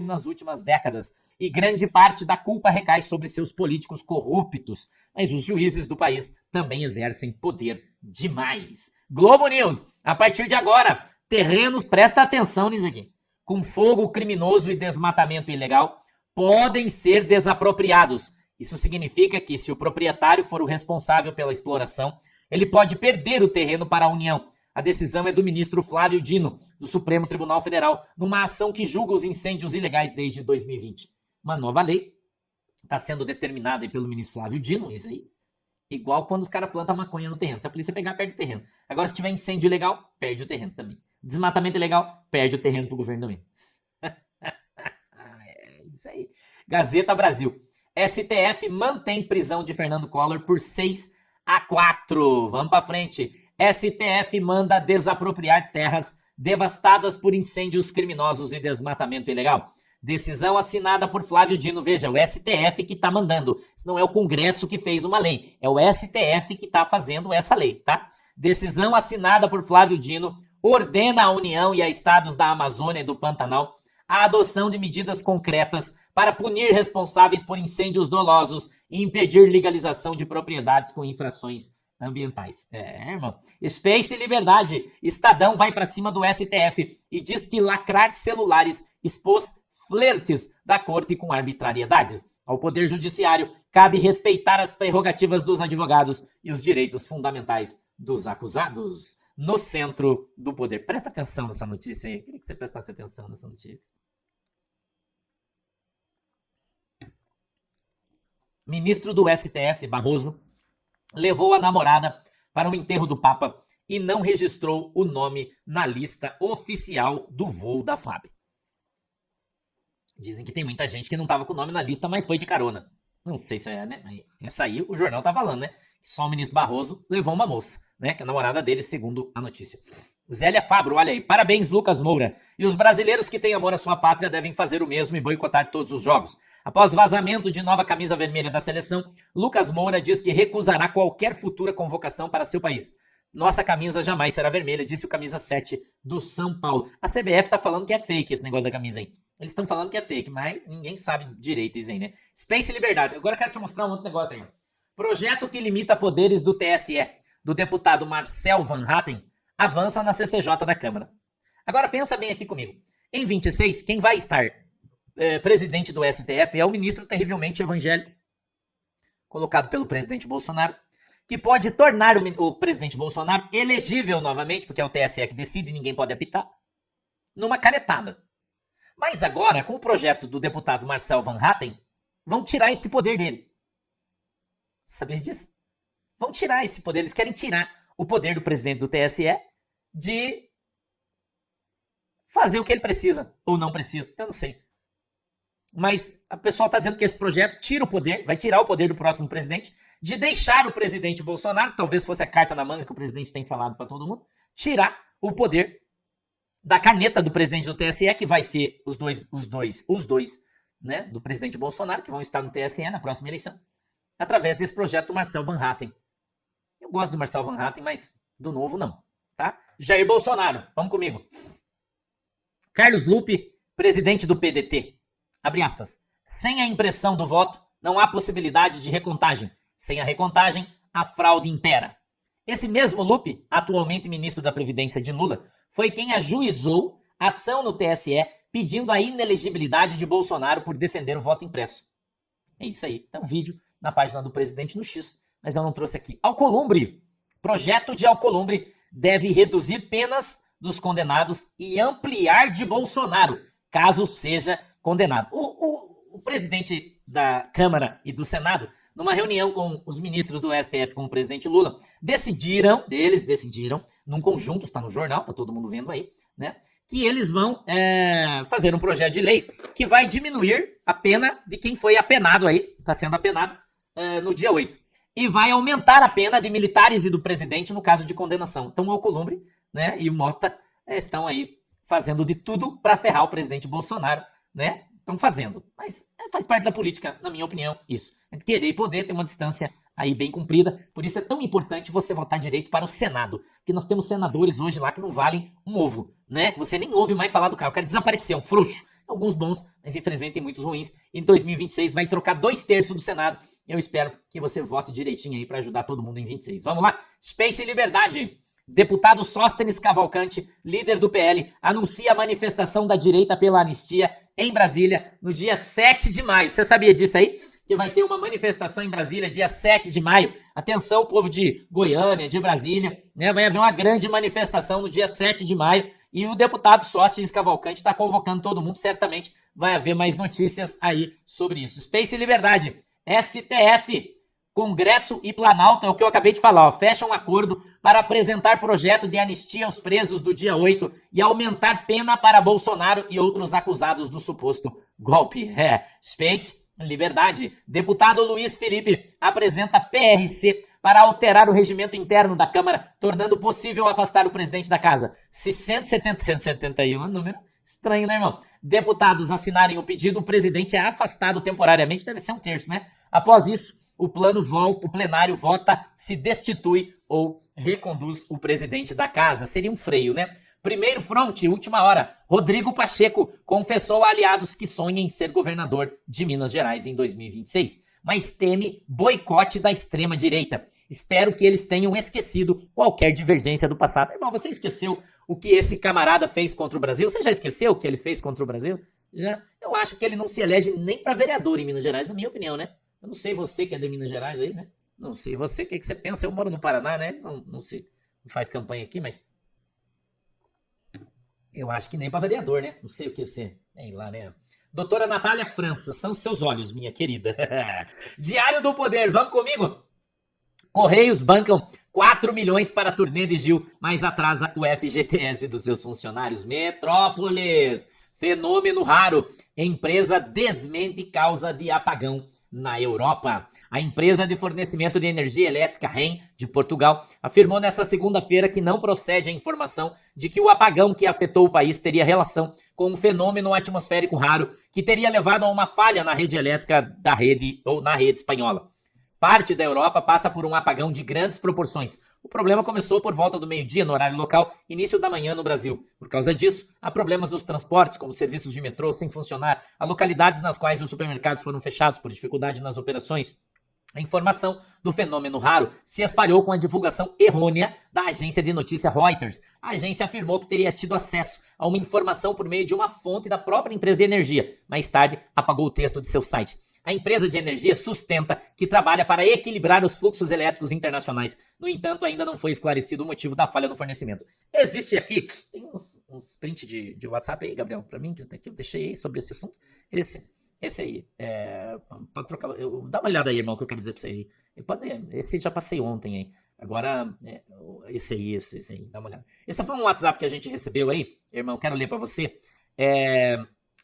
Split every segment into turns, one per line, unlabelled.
nas últimas décadas, e grande parte da culpa recai sobre seus políticos corruptos. Mas os juízes do país também exercem poder demais. Globo News, a partir de agora, terrenos, presta atenção nisso aqui, com fogo criminoso e desmatamento ilegal, podem ser desapropriados. Isso significa que, se o proprietário for o responsável pela exploração, ele pode perder o terreno para a União. A decisão é do ministro Flávio Dino, do Supremo Tribunal Federal, numa ação que julga os incêndios ilegais desde 2020. Uma nova lei está sendo determinada aí pelo ministro Flávio Dino, isso aí. Igual quando os caras plantam maconha no terreno. Se a polícia pegar, perde o terreno. Agora, se tiver incêndio ilegal, perde o terreno também. Desmatamento ilegal, perde o terreno pro governo também. É isso aí. Gazeta Brasil. STF mantém prisão de Fernando Collor por 6-4. Vamos para frente. STF manda desapropriar terras devastadas por incêndios criminosos e desmatamento ilegal. Decisão assinada por Flávio Dino. Veja, o STF que está mandando. Isso não é o Congresso que fez uma lei. É o STF que está fazendo essa lei, tá? Decisão assinada por Flávio Dino ordena à União e a estados da Amazônia e do Pantanal a adoção de medidas concretas para punir responsáveis por incêndios dolosos e impedir legalização de propriedades com infrações ambientais. Irmão. Space e Liberdade. Estadão vai para cima do STF e diz que lacrar celulares expôs flertes da corte com arbitrariedades. Ao Poder Judiciário cabe respeitar as prerrogativas dos advogados e os direitos fundamentais dos acusados. No centro do poder. Presta atenção nessa notícia aí. Eu queria que você prestasse atenção nessa notícia. Ministro do STF, Barroso, levou a namorada para o enterro do Papa e não registrou o nome na lista oficial do voo da FAB. Dizem que tem muita gente que não estava com o nome na lista, mas foi de carona. Não sei se é, né? Essa aí o jornal tá falando, né? Só o ministro Barroso levou uma moça, né? Que é a namorada dele, segundo a notícia. Zélia Fabro, olha aí. Parabéns, Lucas Moura. E os brasileiros que têm amor à sua pátria devem fazer o mesmo e boicotar todos os jogos. Após vazamento de nova camisa vermelha da seleção, Lucas Moura diz que recusará qualquer futura convocação para seu país. Nossa camisa jamais será vermelha, disse o camisa 7 do São Paulo. A CBF tá falando que é fake esse negócio da camisa aí. Eles estão falando que é fake, mas ninguém sabe direito isso aí, né? Space e Liberdade. Agora eu quero te mostrar um outro negócio aí. Projeto que limita poderes do TSE, do deputado Marcel Van Hatten, avança na CCJ da Câmara. Agora pensa bem aqui comigo. Em 26, quem vai estar presidente do STF é o ministro terrivelmente evangélico, colocado pelo presidente Bolsonaro, que pode tornar o presidente Bolsonaro elegível novamente, porque é o TSE que decide e ninguém pode apitar, numa canetada. Mas agora, com o projeto do deputado Marcel Van Hatten, vão tirar esse poder dele. Sabia disso? Vão tirar esse poder. Eles querem tirar o poder do presidente do TSE de fazer o que ele precisa ou não precisa. Eu não sei. Mas a pessoa está dizendo que esse projeto tira o poder, vai tirar o poder do próximo presidente, de deixar o presidente Bolsonaro, talvez fosse a carta na manga que o presidente tem falado para todo mundo, tirar o poder da caneta do presidente do TSE, que vai ser os dois, né, do presidente Bolsonaro, que vão estar no TSE na próxima eleição, através desse projeto do Marcel Van Hatten. Eu gosto do Marcel Van Hatten, mas do novo não, tá? Jair Bolsonaro, vamos comigo. Carlos Lupe, presidente do PDT, abre aspas, sem a impressão do voto, não há possibilidade de recontagem. Sem a recontagem, a fraude impera. Esse mesmo Lupe, atualmente ministro da Previdência de Lula, foi quem ajuizou ação no TSE pedindo a inelegibilidade de Bolsonaro por defender o voto impresso. É isso aí. Tem um vídeo na página do presidente no X, mas eu não trouxe aqui. Alcolumbre. Projeto de Alcolumbre deve reduzir penas dos condenados e ampliar de Bolsonaro, caso seja condenado. O presidente da Câmara e do Senado, numa reunião com os ministros do STF com o presidente Lula, eles decidiram, num conjunto, está no jornal, está todo mundo vendo aí, né, que eles vão fazer um projeto de lei que vai diminuir a pena de quem foi apenado aí, está sendo apenado no dia 8. E vai aumentar a pena de militares e do presidente no caso de condenação. Então o Alcolumbre, né, e o Mota estão aí fazendo de tudo para ferrar o presidente Bolsonaro, né? Estão fazendo. Mas faz parte da política, na minha opinião, isso. Querer e poder ter uma distância aí bem cumprida. Por isso é tão importante você votar direito para o Senado. Porque nós temos senadores hoje lá que não valem um ovo, né? Você nem ouve mais falar do cara. O cara desapareceu, um frouxo. Alguns bons, mas infelizmente tem muitos ruins. Em 2026 vai trocar 2/3 do Senado. Eu espero que você vote direitinho aí para ajudar todo mundo em 26. Vamos lá? Space e Liberdade. Deputado Sóstenes Cavalcante, líder do PL, anuncia a manifestação da direita pela anistia em Brasília no dia 7 de maio. Você sabia disso aí? Que vai ter uma manifestação em Brasília dia 7 de maio. Atenção, povo de Goiânia, de Brasília, né? Vai haver uma grande manifestação no dia 7 de maio e o deputado Sóstenes Cavalcante está convocando todo mundo. Certamente vai haver mais notícias aí sobre isso. Space e Liberdade. STF, Congresso e Planalto, é o que eu acabei de falar, ó, fecham um acordo para apresentar projeto de anistia aos presos do dia 8 e aumentar pena para Bolsonaro e outros acusados do suposto golpe. Space, Liberdade. Deputado Luiz Felipe apresenta PRC para alterar o regimento interno da Câmara, tornando possível afastar o presidente da casa. 171, número estranho, né, irmão? Deputados assinarem o pedido, o presidente é afastado temporariamente, deve ser 1/3, né? Após isso, o plenário vota, se destitui ou reconduz o presidente da casa. Seria um freio, né? Primeiro fronte, última hora. Rodrigo Pacheco confessou a aliados que sonham em ser governador de Minas Gerais em 2026, mas teme boicote da extrema-direita. Espero que eles tenham esquecido qualquer divergência do passado. Irmão, você esqueceu o que esse camarada fez contra o Brasil? Você já esqueceu o que ele fez contra o Brasil? Já. Eu acho que ele não se elege nem para vereador em Minas Gerais, na minha opinião, né? Eu não sei você que é de Minas Gerais aí, né? Não sei você, o que você pensa? Eu moro no Paraná, né? Não faz campanha aqui, mas eu acho que nem para vereador, né? Não sei o que você tem lá, né? Doutora Natália França, são seus olhos, minha querida. Diário do Poder, vamos comigo? Correios bancam 4 milhões para a turnê de Gil, mas atrasa o FGTS dos seus funcionários. Metrópolis, fenômeno raro. Empresa desmente causa de apagão na Europa. A empresa de fornecimento de energia elétrica REN, de Portugal, afirmou nesta segunda-feira que não procede a informação de que o apagão que afetou o país teria relação com um fenômeno atmosférico raro que teria levado a uma falha na rede elétrica da rede ou na rede espanhola. Parte da Europa passa por um apagão de grandes proporções. O problema começou por volta do meio-dia no horário local, início da manhã no Brasil. Por causa disso, há problemas nos transportes, como serviços de metrô sem funcionar, há localidades nas quais os supermercados foram fechados por dificuldade nas operações. A informação do fenômeno raro se espalhou com a divulgação errônea da agência de notícia Reuters. A agência afirmou que teria tido acesso a uma informação por meio de uma fonte da própria empresa de energia. Mais tarde, apagou o texto de seu site. A empresa de energia sustenta que trabalha para equilibrar os fluxos elétricos internacionais. No entanto, ainda não foi esclarecido o motivo da falha no fornecimento. Existe aqui, tem uns print de WhatsApp aí, Gabriel, para mim, que eu deixei aí sobre esse assunto. Esse aí, pra trocar, dá uma olhada aí, irmão, que eu quero dizer pra você aí. Esse já passei ontem aí. Agora, esse aí, dá uma olhada. Esse foi um WhatsApp que a gente recebeu aí, irmão, quero ler para você.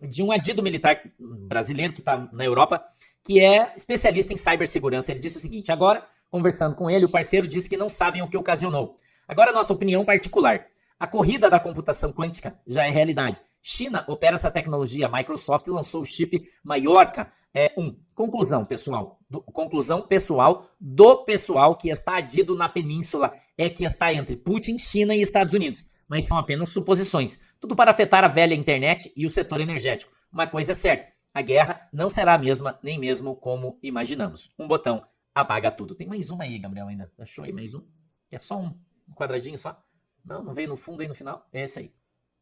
De um adido militar brasileiro que está na Europa, que é especialista em cibersegurança. Ele disse o seguinte: agora, conversando com ele, o parceiro disse que não sabem o que ocasionou. Agora, nossa opinião particular. A corrida da computação quântica já é realidade. China opera essa tecnologia. A Microsoft lançou o chip Mallorca 1. Conclusão pessoal do pessoal que está adido na península é que está entre Putin, China e Estados Unidos. Mas são apenas suposições. Tudo para afetar a velha internet e o setor energético. Uma coisa é certa, a guerra não será a mesma, nem mesmo como imaginamos. Um botão apaga tudo. Tem mais uma aí, Gabriel, ainda. Achou aí mais um? É só um quadradinho só? Não veio no fundo aí no final? É esse aí.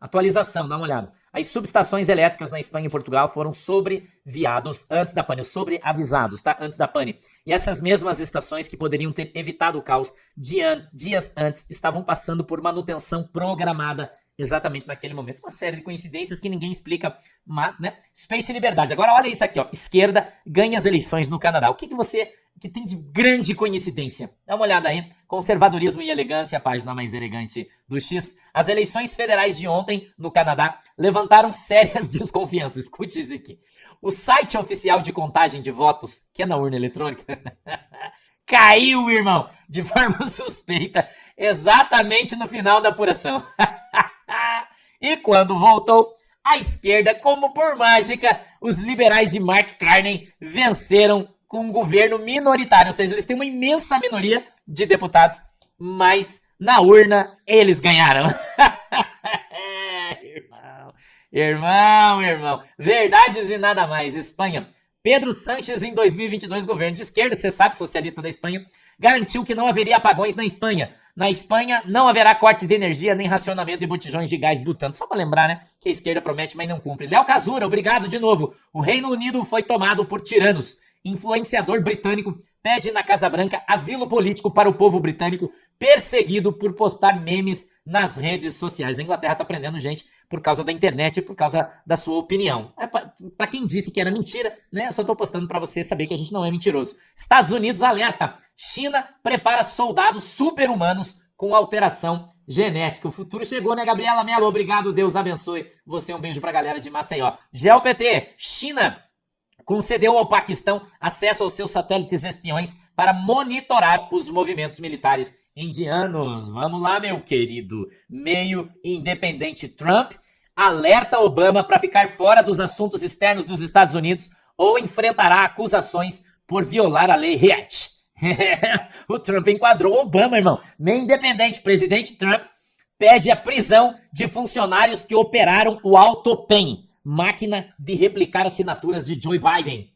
Atualização, dá uma olhada. As subestações elétricas na Espanha e Portugal foram sobreavisados antes da pane. Sobreavisados, tá? Antes da pane. E essas mesmas estações que poderiam ter evitado o caos dias antes estavam passando por manutenção programada exatamente naquele momento. Uma série de coincidências que ninguém explica, mas, né? Space e Liberdade. Agora olha isso aqui, ó. Esquerda ganha as eleições no Canadá. O que você que tem de grande coincidência? Dá uma olhada aí. Conservadorismo e elegância, a página mais elegante do X. As eleições federais de ontem no Canadá levantaram sérias desconfianças. Escute isso aqui. O site oficial de contagem de votos, que é na urna eletrônica, caiu, irmão, de forma suspeita, exatamente no final da apuração. E quando voltou, a esquerda, como por mágica, os liberais de Mark Carney venceram com um governo minoritário. Ou seja, eles têm uma imensa minoria de deputados, mas na urna eles ganharam. Irmão, Irmão. Verdades e nada mais. Espanha. Pedro Sánchez, em 2022, governo de esquerda, você sabe, socialista da Espanha, garantiu que não haveria apagões na Espanha. Na Espanha, não haverá cortes de energia nem racionamento de botijões de gás butano. Só para lembrar, né, que a esquerda promete, mas não cumpre. Léo Casura, obrigado de novo. O Reino Unido foi tomado por tiranos. Influenciador britânico pede na Casa Branca asilo político para o povo britânico perseguido por postar memes nas redes sociais. A Inglaterra tá prendendo gente por causa da internet e por causa da sua opinião. Para quem disse que era mentira, né? Eu só tô postando para você saber que a gente não é mentiroso. Estados Unidos alerta. China prepara soldados super-humanos com alteração genética. O futuro chegou, né, Gabriela Mello? Obrigado, Deus abençoe você. Um beijo pra galera de Maceió. GeoPT, China concedeu ao Paquistão acesso aos seus satélites espiões para monitorar os movimentos militares indianos. Vamos lá, meu querido meio independente Trump. Alerta Obama para ficar fora dos assuntos externos dos Estados Unidos ou enfrentará acusações por violar a lei Reach. O Trump enquadrou Obama, irmão. Meio independente. Presidente Trump pede a prisão de funcionários que operaram o AutoPen, máquina de replicar assinaturas de Joe Biden.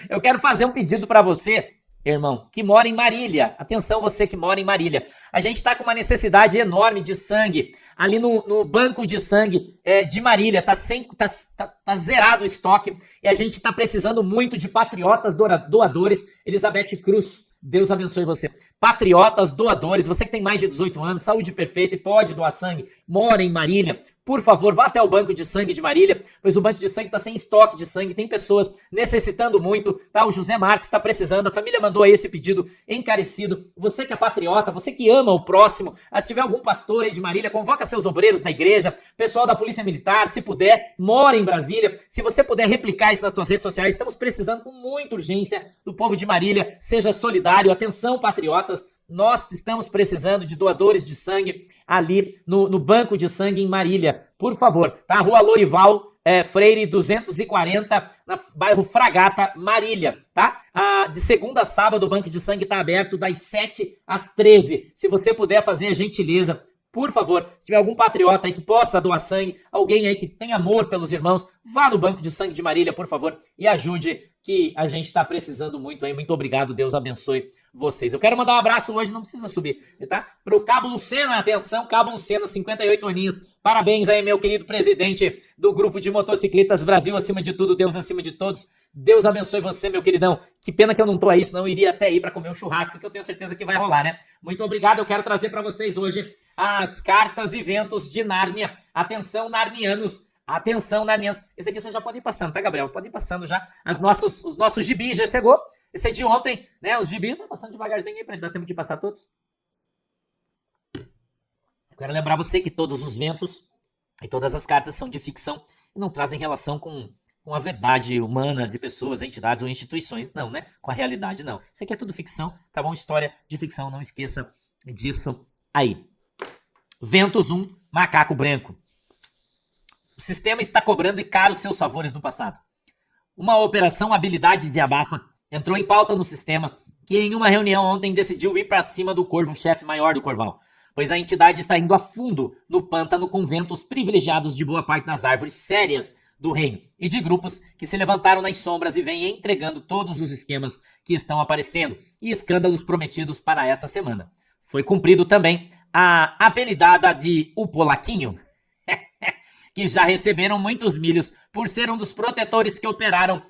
Eu quero fazer um pedido para você, irmão, que mora em Marília. Atenção, você que mora em Marília. A gente está com uma necessidade enorme de sangue. Ali no banco de sangue de Marília, tá zerado o estoque. E a gente está precisando muito de patriotas doadores. Elizabeth Cruz, Deus abençoe você. Patriotas doadores, você que tem mais de 18 anos, saúde perfeita e pode doar sangue, mora em Marília, por favor, vá até o Banco de Sangue de Marília, pois o Banco de Sangue está sem estoque de sangue, tem pessoas necessitando muito, tá? O José Marques está precisando, a família mandou aí esse pedido encarecido. Você que é patriota, você que ama o próximo, se tiver algum pastor aí de Marília, convoca seus obreiros na igreja, pessoal da Polícia Militar, se puder, mora em Brasília. Se você puder replicar isso nas suas redes sociais, estamos precisando com muita urgência do povo de Marília. Seja solidário, atenção, patriotas. Nós estamos precisando de doadores de sangue ali no Banco de Sangue em Marília. Por favor, tá? Rua Lorival Freire 240, na bairro Fragata, Marília, tá? De segunda a sábado o Banco de Sangue está aberto das 7 às 13. Se você puder fazer a gentileza, por favor, se tiver algum patriota aí que possa doar sangue, alguém aí que tem amor pelos irmãos, vá no Banco de Sangue de Marília, por favor, e ajude, que a gente está precisando muito aí. Muito obrigado, Deus abençoe vocês. Eu quero mandar um abraço hoje, não precisa subir, tá? Pro Cabo Lucena, atenção, Cabo Lucena, 58 aninhos. Parabéns aí, meu querido presidente do Grupo de Motocicletas Brasil, acima de tudo, Deus acima de todos. Deus abençoe você, meu queridão. Que pena que eu não tô aí, senão eu iria até aí para comer um churrasco, que eu tenho certeza que vai rolar, né? Muito obrigado, eu quero trazer para vocês hoje as cartas e ventos de Nárnia. Atenção, narnianos. Atenção, narnianos. Esse aqui você já pode ir passando, tá, Gabriel? Pode ir passando já. Os nossos gibis já chegou. Esse é de ontem, né? Os gibis vão passando devagarzinho aí pra dar tempo de passar todos. Eu quero lembrar você que todos os ventos e todas as cartas são de ficção e não trazem relação com a verdade humana de pessoas, entidades ou instituições. Não, né? Com a realidade, não. Isso aqui é tudo ficção, tá bom? História de ficção, não esqueça disso aí. Ventos 1, macaco branco. O sistema está cobrando e caro os seus favores no passado. Uma operação habilidade de abafa entrou em pauta no sistema, que em uma reunião ontem decidiu ir para cima do corvo-chefe maior do Corval, pois a entidade está indo a fundo no pântano com ventos privilegiados de boa parte das árvores sérias do reino e de grupos que se levantaram nas sombras e vêm entregando todos os esquemas que estão aparecendo e escândalos prometidos para essa semana. Foi cumprido também a apelidada de O Polaquinho, que já receberam muitos milhos por ser um dos protetores que operaram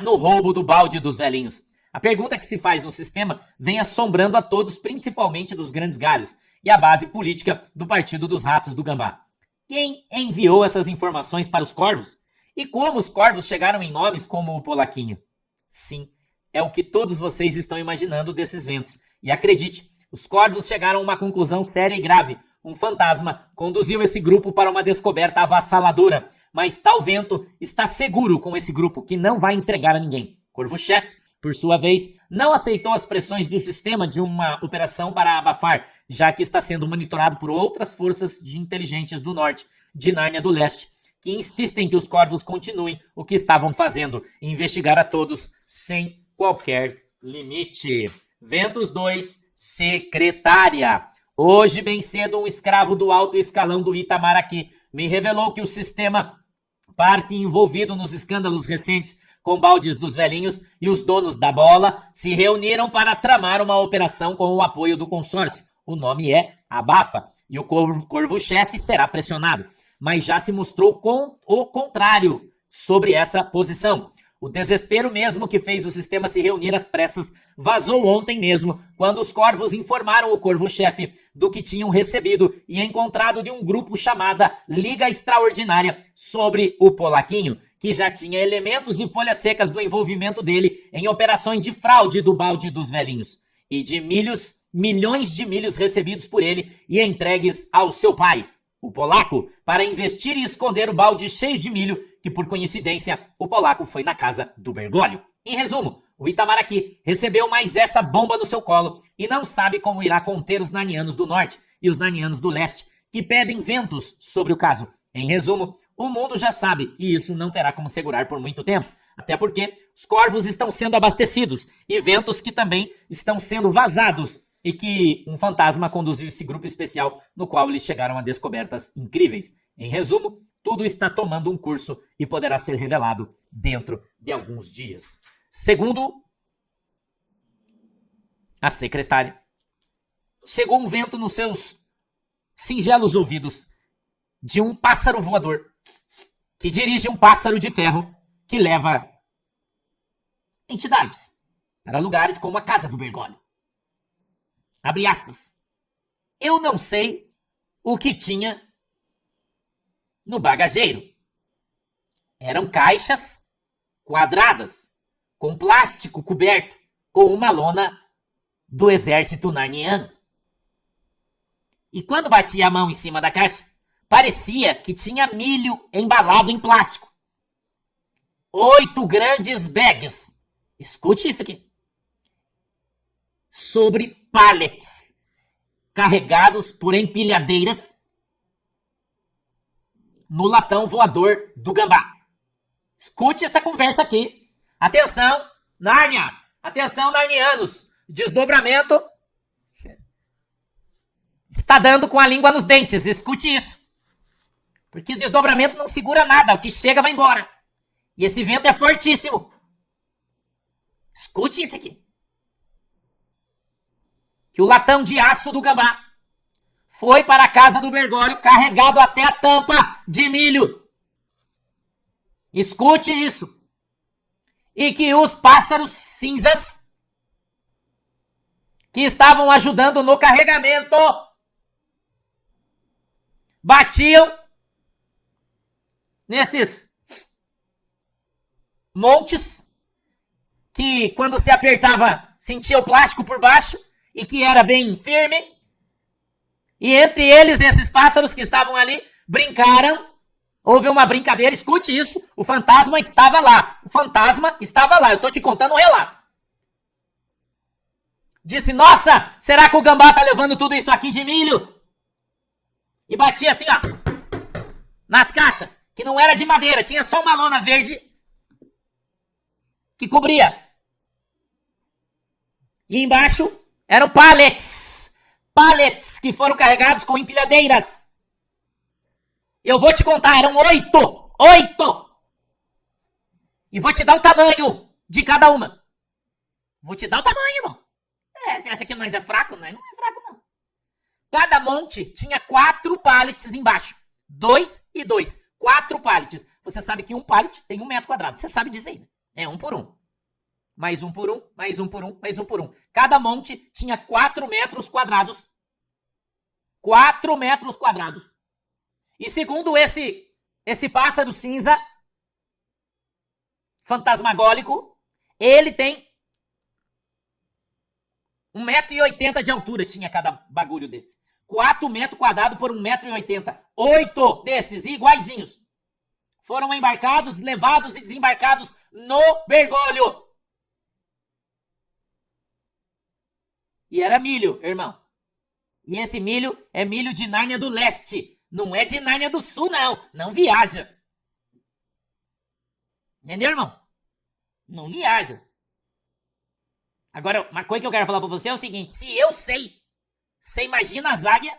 no roubo do balde dos velhinhos. A pergunta que se faz no sistema vem assombrando a todos, principalmente dos grandes galhos e a base política do Partido dos Ratos do Gambá. Quem enviou essas informações para os corvos? E como os corvos chegaram em nomes como o Polaquinho? Sim, é o que todos vocês estão imaginando desses ventos. E acredite, os corvos chegaram a uma conclusão séria e grave. Um fantasma conduziu esse grupo para uma descoberta avassaladora, mas tal vento está seguro com esse grupo que não vai entregar a ninguém. Corvo-chefe, por sua vez, não aceitou as pressões do sistema de uma operação para abafar, já que está sendo monitorado por outras forças de inteligentes do norte, de Nárnia do leste, que insistem que os corvos continuem o que estavam fazendo, investigar a todos sem qualquer limite. Ventos 2, secretária. Hoje, bem cedo, um escravo do alto escalão do Itamaraty me revelou que o sistema, parte envolvido nos escândalos recentes com baldes dos velhinhos e os donos da bola, se reuniram para tramar uma operação com o apoio do consórcio. O nome é Abafa, e o Corvo-chefe será pressionado. Mas já se mostrou o contrário sobre essa posição. O desespero mesmo que fez o sistema se reunir às pressas vazou ontem mesmo, quando os corvos informaram o Corvo-chefe do que tinham recebido e encontrado de um grupo chamada Liga Extraordinária sobre o Polaquinho, que já tinha elementos e folhas secas do envolvimento dele em operações de fraude do balde dos velhinhos e de milhões de milhos recebidos por ele e entregues ao seu pai, o polaco, para investir e esconder o balde cheio de milho que, por coincidência, o polaco foi na casa do Bergoglio. Em resumo, o Itamaraty recebeu mais essa bomba no seu colo e não sabe como irá conter os narnianos do norte e os narnianos do leste, que pedem ventos sobre o caso. Em resumo, o mundo já sabe e isso não terá como segurar por muito tempo, até porque os corvos estão sendo abastecidos e ventos que também estão sendo vazados e que um fantasma conduziu esse grupo especial no qual eles chegaram a descobertas incríveis. Em resumo, tudo está tomando um curso e poderá ser revelado dentro de alguns dias. Segundo a secretária, chegou um vento nos seus singelos ouvidos de um pássaro voador que dirige um pássaro de ferro que leva entidades para lugares como a casa do Bergoglio. Abre aspas. Eu não sei o que tinha no bagageiro. Eram caixas quadradas, com plástico coberto, com uma lona do exército narniano. E quando batia a mão em cima da caixa, parecia que tinha milho embalado em plástico. 8 grandes bags. Escute isso aqui. Sobre pallets, carregados por empilhadeiras no latão voador do gambá. Escute essa conversa aqui. Atenção, Nárnia! Atenção, narnianos! Desdobramento está dando com a língua nos dentes. Escute isso. Porque o desdobramento não segura nada. O que chega vai embora. E esse vento é fortíssimo. Escute isso aqui. Que o latão de aço do gambá foi para a casa do Bergoglio carregado até a tampa de milho. Escute isso. E que os pássaros cinzas que estavam ajudando no carregamento batiam nesses montes que, quando se apertava, sentia o plástico por baixo e que era bem firme. E entre eles, esses pássaros que estavam ali, brincaram. Houve uma brincadeira, escute isso. O fantasma estava lá. O fantasma estava lá. Eu tô te contando um relato. Disse, nossa, será que o gambá tá levando tudo isso aqui de milho? E batia assim, ó, nas caixas, que não era de madeira, tinha só uma lona verde que cobria. E embaixo eram pallets. Pallets que foram carregados com empilhadeiras. Eu vou te contar, eram 8. 8! E vou te dar o tamanho de cada uma. Vou te dar o tamanho, irmão. Você acha que nós é fraco? Não é fraco, não. Cada monte tinha 4 pallets embaixo. 2 e 2. 4 pallets. Você sabe que um pallet tem 1 metro quadrado. Você sabe dizer, né? É 1 por 1. Mais 1 por 1, mais 1 por 1, mais 1 por 1. Cada monte tinha 4 metros quadrados. 4 metros quadrados. E segundo esse pássaro cinza fantasmagólico, ele tem 1,80 m de altura, tinha cada bagulho desse. 4 metros quadrados por 1,80 m. 8 desses iguaizinhos foram embarcados, levados e desembarcados no Bergoglio. E era milho, irmão. E esse milho é milho de Nárnia do Leste. Não é de Nárnia do Sul, não. Não viaja. Entendeu, irmão? Não viaja. Agora, uma coisa que eu quero falar pra você é o seguinte. Se eu sei, você imagina as águias?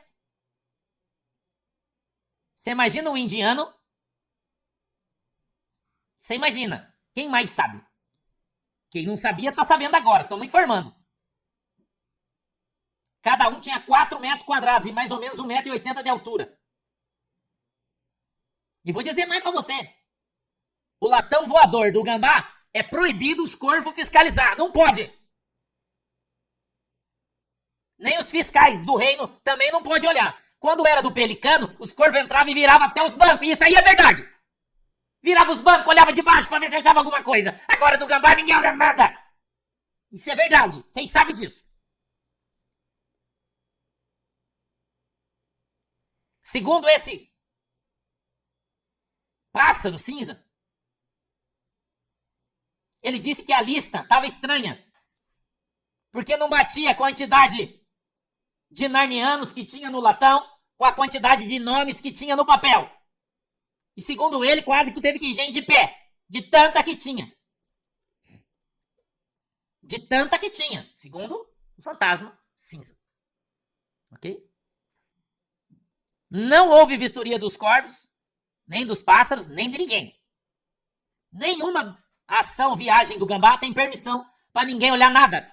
Você imagina um indiano? Você imagina. Quem mais sabe? Quem não sabia tá sabendo agora. Estamos informando. Cada um tinha 4 metros quadrados e mais ou menos 1,80 m de altura. E vou dizer mais pra você. O latão voador do gambá é proibido os corvos fiscalizar. Não pode. Nem os fiscais do reino também não pode olhar. Quando era do pelicano, os corvos entravam e viravam até os bancos. E isso aí é verdade. Virava os bancos, olhava de baixo pra ver se achava alguma coisa. Agora do gambá ninguém olha nada. Isso é verdade. Vocês sabem disso. Segundo esse pássaro cinza, ele disse que a lista estava estranha. Porque não batia a quantidade de narnianos que tinha no latão com a quantidade de nomes que tinha no papel. E segundo ele, quase que teve que ir gente de pé. De tanta que tinha. De tanta que tinha. Segundo o fantasma cinza. Ok? Não houve vistoria dos corvos, nem dos pássaros, nem de ninguém. Nenhuma ação, viagem do gambá tem permissão para ninguém olhar nada.